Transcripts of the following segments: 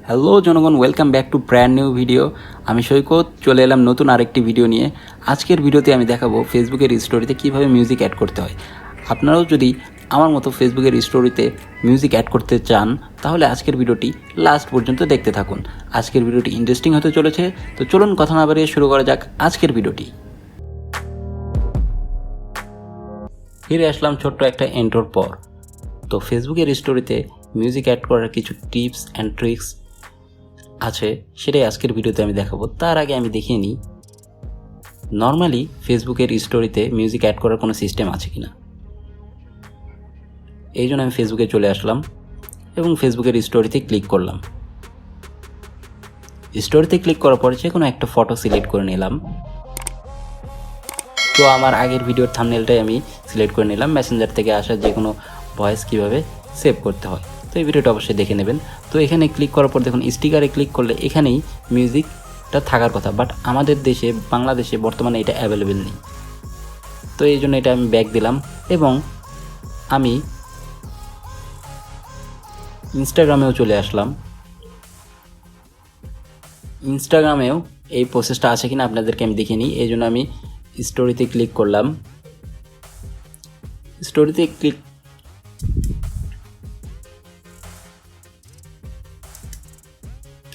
Hello জনগণ, welcome back to brand new video. আমি সৈকত চলে এলাম নতুন আরেকটি ভিডিও নিয়ে। আজকের ভিডিওতে আমি দেখাবো ফেসবুকের স্টোরিতে কিভাবে মিউজিক অ্যাড করতে হয়। আপনারাও যদি আমার মতো ফেসবুকের স্টোরিতে মিউজিক অ্যাড করতে চান তাহলে আজকের ভিডিওটি লাস্ট পর্যন্ত দেখতে থাকুন। আজকের ভিডিওটি ইন্টারেস্টিং হতে চলেছে, তো চলুন কথা না বাড়িয়ে শুরু করা যাক আজকের ভিডিওটি। ফিরে আসলাম ছোট্ট একটা এন্ট্রোর পর। তো ফেসবুকের স্টোরিতে মিউজিক অ্যাড করার কিছু টিপস অ্যান্ড ট্রিক্স আছে, সেটাই আজকের ভিডিওতে আমি দেখাবো। তার আগে আমি দেখিয়ে নিই নর্মালি ফেসবুকের স্টোরিতে মিউজিক অ্যাড করার কোনো সিস্টেম আছে কিনা। এই জন্য আমি ফেসবুকে চলে আসলাম এবং ফেসবুকের স্টোরিতে ক্লিক করলাম। স্টোরিতে ক্লিক করার পরে যে কোনো একটা ফটো সিলেক্ট করে নিলাম। তো আমার আগের ভিডিওর থাম্বনেলটাই আমি সিলেক্ট করে নিলাম, মেসেঞ্জার থেকে আসা যে কোনো ভয়েস কীভাবে সেভ করতে হয়। তো এই ভিডিওটা অবশ্যই দেখে নেবেন। তো এখানে ক্লিক করার পর দেখুন স্টিকারে ক্লিক করলে এখানেই মিউজিকটা থাকার কথা, বাট আমাদের দেশে বাংলাদেশে বর্তমানে এটা অ্যাভেলেবেল নেই। তো এই জন্য এটা আমি ব্যাক দিলাম এবং আমি ইনস্টাগ্রামেও চলে আসলাম। ইনস্টাগ্রামেও এই প্রসেসটা আছে কিনা আপনাদেরকে আমি দেখিয়ে নিই। এই জন্য আমি স্টোরিতে ক্লিক করলাম। স্টোরিতে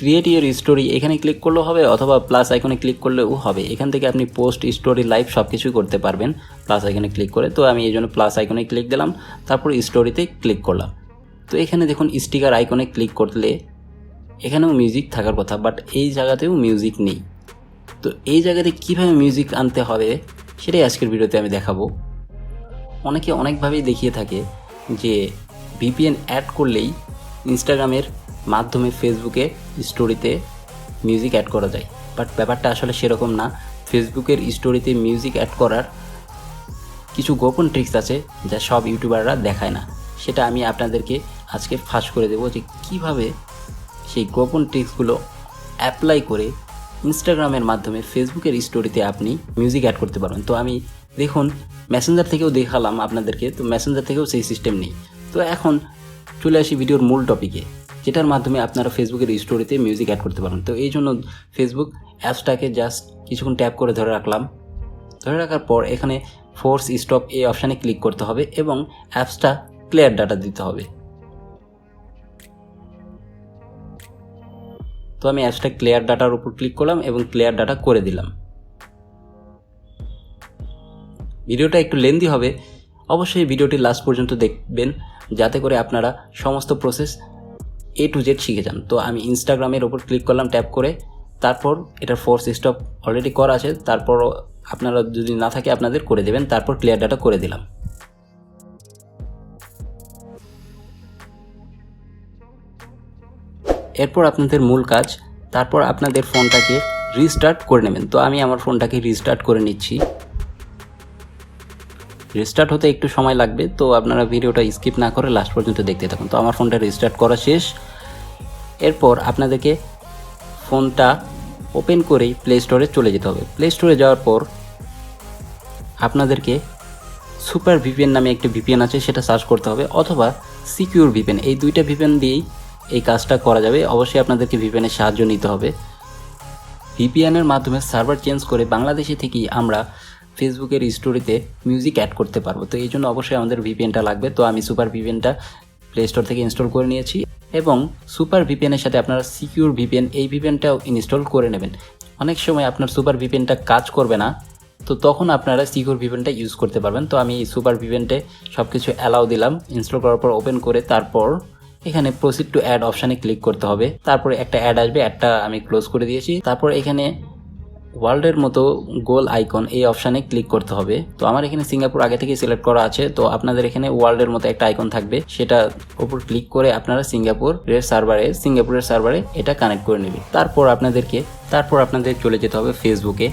ক্রিয়েট ইউর স্টোরি এখানে ক্লিক করলেও হবে, অথবা প্লাস আইকনে ক্লিক করলেও হবে। এখান থেকে আপনি পোস্ট, স্টোরি, লাইভ সব কিছুই করতে পারবেন প্লাস আইকনে ক্লিক করে। তো আমি এই জন্য প্লাস আইকনে ক্লিক দিলাম, তারপর স্টোরিতে ক্লিক করলাম। তো এখানে দেখুন স্টিকার আইকনে ক্লিক করলে এখানেও মিউজিক থাকার কথা, বাট এই জায়গাতেও মিউজিক নেই। তো এই জায়গাতে কীভাবে মিউজিক আনতে হবে সেটাই আজকের ভিডিওতে আমি দেখাবো। অনেকে অনেকভাবেই দেখিয়ে থাকে যে ভিপিএন অ্যাড করলেই ইনস্টাগ্রামের মাধ্যমে ফেসবুকে স্টোরিতে মিউজিক অ্যাড করা যায়, বাট ব্যাপারটা আসলে সেরকম না। ফেসবুকের স্টোরিতে মিউজিক অ্যাড করার কিছু গোপন ট্রিক্স আছে যা সব ইউটিউবাররা দেখায় না। সেটা আমি আপনাদেরকে আজকে ফাঁস করে দেবো যে কীভাবে সেই গোপন ট্রিক্সগুলো অ্যাপ্লাই করে ইনস্টাগ্রামের মাধ্যমে ফেসবুকের স্টোরিতে আপনি মিউজিক অ্যাড করতে পারবেন। তো আমি দেখুন মেসেঞ্জার থেকেও দেখালাম আপনাদেরকে, তো মেসেঞ্জার থেকেও সেই সিস্টেম নেই। তো এখন চলে আসি ভিডিওর মূল টপিকে, যেটার মাধ্যমে আপনারা ফেসবুকের স্টোরিতে মিউজিক অ্যাড করতে পারেন। তো এই জন্য ফেসবুক অ্যাপসটাকে জাস্ট কিছুক্ষণ ট্যাপ করে ধরে রাখলাম। ধরে রাখার পর এখানে ফোর্স স্টপ এই অপশানে ক্লিক করতে হবে এবং অ্যাপসটা ক্লিয়ার ডাটা দিতে হবে। তো আমি অ্যাপসটা ক্লিয়ার ডাটার উপর ক্লিক করলাম এবং ক্লিয়ার ডাটা করে দিলাম। ভিডিওটা একটু লেন্দি হবে, অবশ্যই ভিডিওটি লাস্ট পর্যন্ত দেখবেন যাতে করে আপনারা সমস্ত প্রসেস A to Z শিখে যান। তো আমি ইনস্টাগ্রামের ওপর ক্লিক করলাম ট্যাপ করে, তারপর এটার ফোর্স স্টপ অলরেডি করা আছে, তারপরও আপনারা যদি না থাকে আপনাদের করে দেবেন। তারপর ক্লিয়ার ডাটা করে দিলাম। এরপর আপনাদের মূল কাজ, তারপর আপনাদের ফোনটাকে রিস্টার্ট করে নেবেন। তো আমি আমার ফোনটাকে রিস্টার্ট করে নিচ্ছি। রিস্টার্ট হতে একটু সময় লাগবে, তো আপনারা ভিডিওটা স্কিপ না করে লাস্ট পর্যন্ত দেখতে থাকুন। তো আমার ফোনটা রিস্টার্ট করা শেষ। এরপর আপনাদেরকে ফোনটা ওপেন করেই প্লে স্টোরে চলে যেতে হবে। প্লে স্টোরে যাওয়ার পর আপনাদেরকে সুপার ভিপিএন নামে একটি ভিপিএন আছে, সেটা সার্চ করতে হবে, অথবা সিকিউর ভিপিএন। এই দুইটা ভিপিএন দিয়েই এই কাজটা করা যাবে। অবশ্যই আপনাদেরকে ভিপিএনের সাহায্য নিতে হবে। ভিপিএনের মাধ্যমে সার্ভার চেঞ্জ করে বাংলাদেশে থেকেই আমরা ফেসবুকের স্টোরিতে মিউজিক অ্যাড করতে পারবো। তো এই জন্য অবশ্যই আমাদের ভিপিএনটা লাগবে। তো আমি সুপার ভিপিএনটা প্লে স্টোর থেকে ইনস্টল করে নিয়েছি এবং সুপার ভিপিএনের সাথে আপনারা সিকিউর ভিপিএন এই ভিপিএনটাও ইনস্টল করে নেবেন। অনেক সময় আপনার সুপার ভিপিএনটা কাজ করবে না, তো তখন আপনারা সিকিউর ভিপিএনটা ইউজ করতে পারবেন। তো আমি সুপার ভিপিএনটে সব কিছু অ্যালাউ দিলাম। ইনস্টল করার পর ওপেন করে তারপর এখানে প্রসিড টু অ্যাড অপশানে ক্লিক করতে হবে। তারপরে একটা অ্যাড আসবে, অ্যাডটা আমি ক্লোজ করে দিয়েছি। তারপর এখানে ওয়ার্ল্ডের মতো গোল আইকন এই অপশানে ক্লিক করতে হবে। তো আমার এখানে সিঙ্গাপুর আগে থেকে সিলেক্ট করা আছে, তো আপনাদের এখানে ওয়ার্ল্ডের মতো একটা আইকন থাকবে, সেটা উপর ক্লিক করে আপনারা সিঙ্গাপুরের সার্ভারে এটা কানেক্ট করে নেবে। তারপর আপনাদের চলে যেতে হবে ফেসবুকে।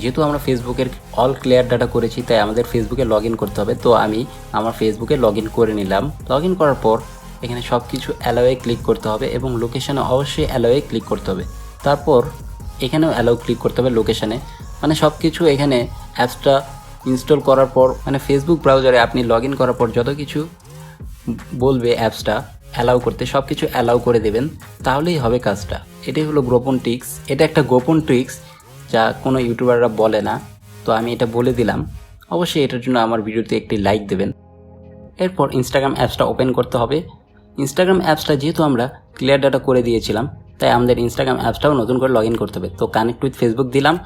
যেহেতু আমরা ফেসবুকের অল ক্লিয়ার ডাটা করেছি, তাই আমাদের ফেসবুকে লগ ইন করতে হবে। তো আমি আমার ফেসবুকে লগ ইন করে নিলাম। লগ ইন করার পর এখানে সব কিছু অ্যালাওয়ে ক্লিক করতে হবে এবং লোকেশনে অবশ্যই অ্যালাওয়ে ক্লিক করতে হবে। তারপর এখানেও অ্যালাউ ক্লিক করতে হবে লোকেশানে। মানে সব কিছু এখানে অ্যাপসটা ইনস্টল করার পর, মানে ফেসবুক ব্রাউজারে আপনি লগ ইন করার পর যত কিছু বলবে অ্যাপসটা অ্যালাউ করতে, সব কিছু অ্যালাউ করে দেবেন, তাহলেই হবে কাজটা। এটাই হলো গোপন ট্রিক্স। এটা একটা গোপন ট্রিক্স যা কোনো ইউটিউবাররা বলে না, তো আমি এটা বলে দিলাম। অবশ্যই এটার জন্য আমার ভিডিওতে একটি লাইক দেবেন। এরপর ইনস্টাগ্রাম অ্যাপসটা ওপেন করতে হবে। ইনস্টাগ্রাম অ্যাপসটা যেহেতু আমরা ক্লিয়ার ডাটা করে দিয়েছিলাম, তাই আমাদের ইনস্টাগ্রাম অ্যাপসটাও নতুন করে লগ ইন করতে হবে। তো কানেক্ট উইথ ফেসবুক দিলাম,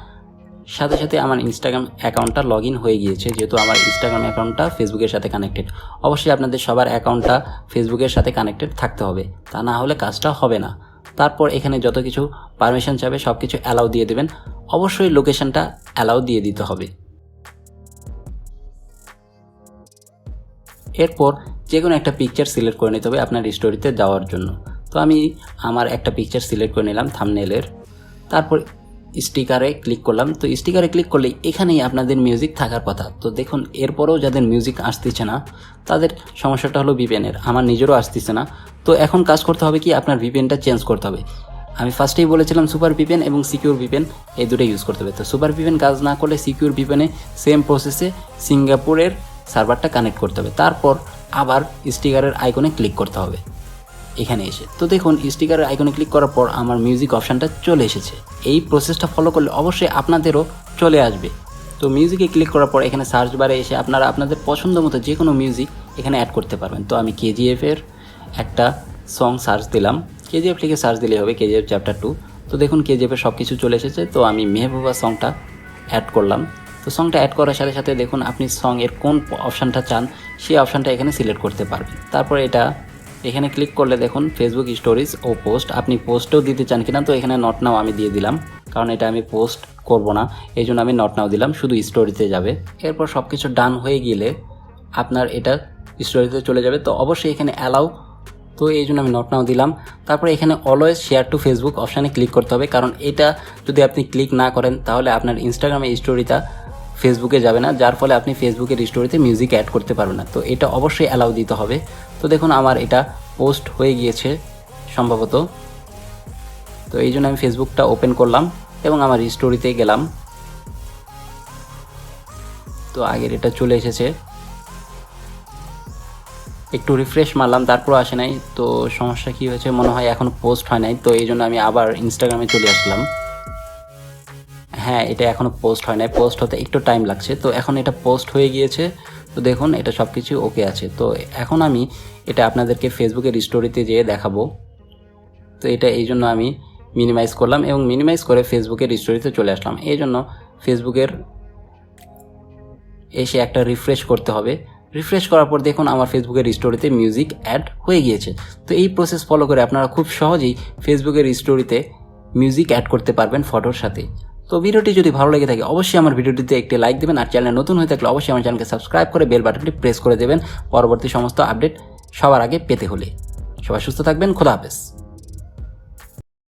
সাথে সাথে আমার ইনস্টাগ্রাম অ্যাকাউন্টটা লগ ইন হয়ে গিয়েছে, যেহেতু আমার ইনস্টাগ্রাম অ্যাকাউন্টটা ফেসবুকের সাথে কানেক্টেড। অবশ্যই আপনাদের সবার অ্যাকাউন্টটা ফেসবুকের সাথে কানেক্টেড থাকতে হবে, তা না হলে কাজটা হবে না। তারপর এখানে যত কিছু পারমিশন চাবে সব কিছু অ্যালাউ দিয়ে দেবেন। অবশ্যই লোকেশনটা অ্যালাউ দিয়ে দিতে হবে। এরপর যে কোনো একটা পিকচার সিলেক্ট করে নিতে হবে আপনার স্টোরিতে দেওয়ার জন্য। তো আমি আমার একটা পিকচার সিলেক্ট করে নিলাম থাম্বনেলের। তারপর স্টিকারে ক্লিক করলাম। তো স্টিকারে ক্লিক করলে এখানেই আপনাদের মিউজিক থাকার কথা। তো দেখুন, এরপরেও যাদের মিউজিক আসতেছে না তাদের সমস্যাটা হলো ভিপিএনের। আমার নিজেরও আসতেছে না। তো এখন কাজ করতে হবে কি, আপনার ভিপিএনটা চেঞ্জ করতে হবে। আমি ফার্স্টেই বলেছিলাম সুপার ভিপিএন এবং সিকিউর ভিপিএন, এই দুটো ইউজ করতে হবে। তো সুপার ভিপিএন কাজ না করলে সিকিউর ভিপিএনে সেম প্রসেসে সিঙ্গাপুরের সার্ভারটা কানেক্ট করতে হবে। তারপর আবার স্টিকারের আইকনে ক্লিক করতে হবে এখানে এসে। তো দেখুন, স্টিকারের আইকনে ক্লিক করার পর আমার মিউজিক অপশানটা চলে এসেছে। এই প্রসেসটা ফলো করলে অবশ্যই আপনাদেরও চলে আসবে। তো মিউজিকে ক্লিক করার পর এখানে সার্চ বারে এসে আপনারা আপনাদের পছন্দ মতো যে কোনো মিউজিক এখানে অ্যাড করতে পারবেন। তো আমি কেজিএফের একটা সং সার্চ দিলাম, কেজিএফ লিখে সার্চ দিলেই হবে, কেজিএফ চ্যাপ্টার 2। তো দেখুন কেজিএফের সব কিছু চলে এসেছে। তো আমি মেহবুবা সংটা অ্যাড করলাম। তো সংটা অ্যাড করার সাথে সাথে দেখুন আপনি সঙের কোন অপশানটা চান সেই অপশানটা এখানে সিলেক্ট করতে পারবেন। তারপর এটা এখানে ক্লিক করলে দেখুন ফেসবুক স্টোরিজ ও পোস্ট, আপনি পোস্টেও দিতে চান কিনা। তো এখানে নট নাও আমি দিয়ে দিলাম, কারণ এটা আমি পোস্ট করব না, এই জন্য আমি নট নাও দিলাম, শুধু স্টোরিতে যাবে। এরপর সব কিছু ডান হয়ে গেলে আপনার এটা স্টোরিতে চলে যাবে। তো অবশ্যই এখানে অ্যালাউ, তো এই জন্য আমি নট নাও দিলাম। তারপরে এখানে অলওয়েজ শেয়ার টু ফেসবুক অপশানে ক্লিক করতে হবে, কারণ এটা যদি আপনি ক্লিক না করেন তাহলে আপনার ইনস্টাগ্রামে স্টোরিটা ফেসবুকে যাবে না, যার ফলে আপনি ফেসবুকের স্টোরিতে মিউজিক অ্যাড করতে পারবেন না। তো এটা অবশ্যই অ্যালাউ দিতে হবে। তো দেখুন আমার এটা পোস্ট হয়ে গিয়েছে সম্ভবত। তো এই জন্য আমি ফেসবুকটা ওপেন করলাম এবং আমার স্টোরিতে গেলাম। তো আগের এটা চলে এসেছে, একটু রিফ্রেশ মারলাম, তারপরও আসে নাই। তো সমস্যা কী হয়েছে, মনে হয় এখন পোস্ট হয় নাই। তো এই জন্য আমি আবার ইনস্টাগ্রামে চলে আসলাম। হ্যাঁ, এটা এখনও পোস্ট হয় নাই, পোস্ট হতে একটু টাইম লাগছে। তো এখন এটা পোস্ট হয়ে গিয়েছে। তো দেখুন এটা সব কিছু ওকে আছে। তো এখন আমি এটা আপনাদেরকে ফেসবুকের স্টোরিতে যেয়ে দেখাবো। তো এটা এই জন্য আমি মিনিমাইজ করলাম এবং মিনিমাইজ করে ফেসবুকের স্টোরিতে চলে আসলাম। এই জন্য ফেসবুকের এসে একটা রিফ্রেশ করতে হবে। রিফ্রেশ করার পর দেখুন আমার ফেসবুকের স্টোরিতে মিউজিক অ্যাড হয়ে গিয়েছে। তো এই প্রসেস ফলো করে আপনারা খুব সহজেই ফেসবুকের স্টোরিতে মিউজিক অ্যাড করতে পারবেন ফটোর সাথে। তো ভিডিওটি যদি ভালো লেগে থাকে অবশ্যই আমার ভিডিওটিতে একটি লাইক দেবেন, আর চ্যানেলে নতুন হয়ে থাকলে অবশ্যই আমার চ্যানেলকে সাবস্ক্রাইব করে বেল বাটনটি প্রেস করে দেবেন পরবর্তী সমস্ত আপডেট সবার আগে পেতে হলে। সবাই সুস্থ থাকবেন, খোদা হাফেজ।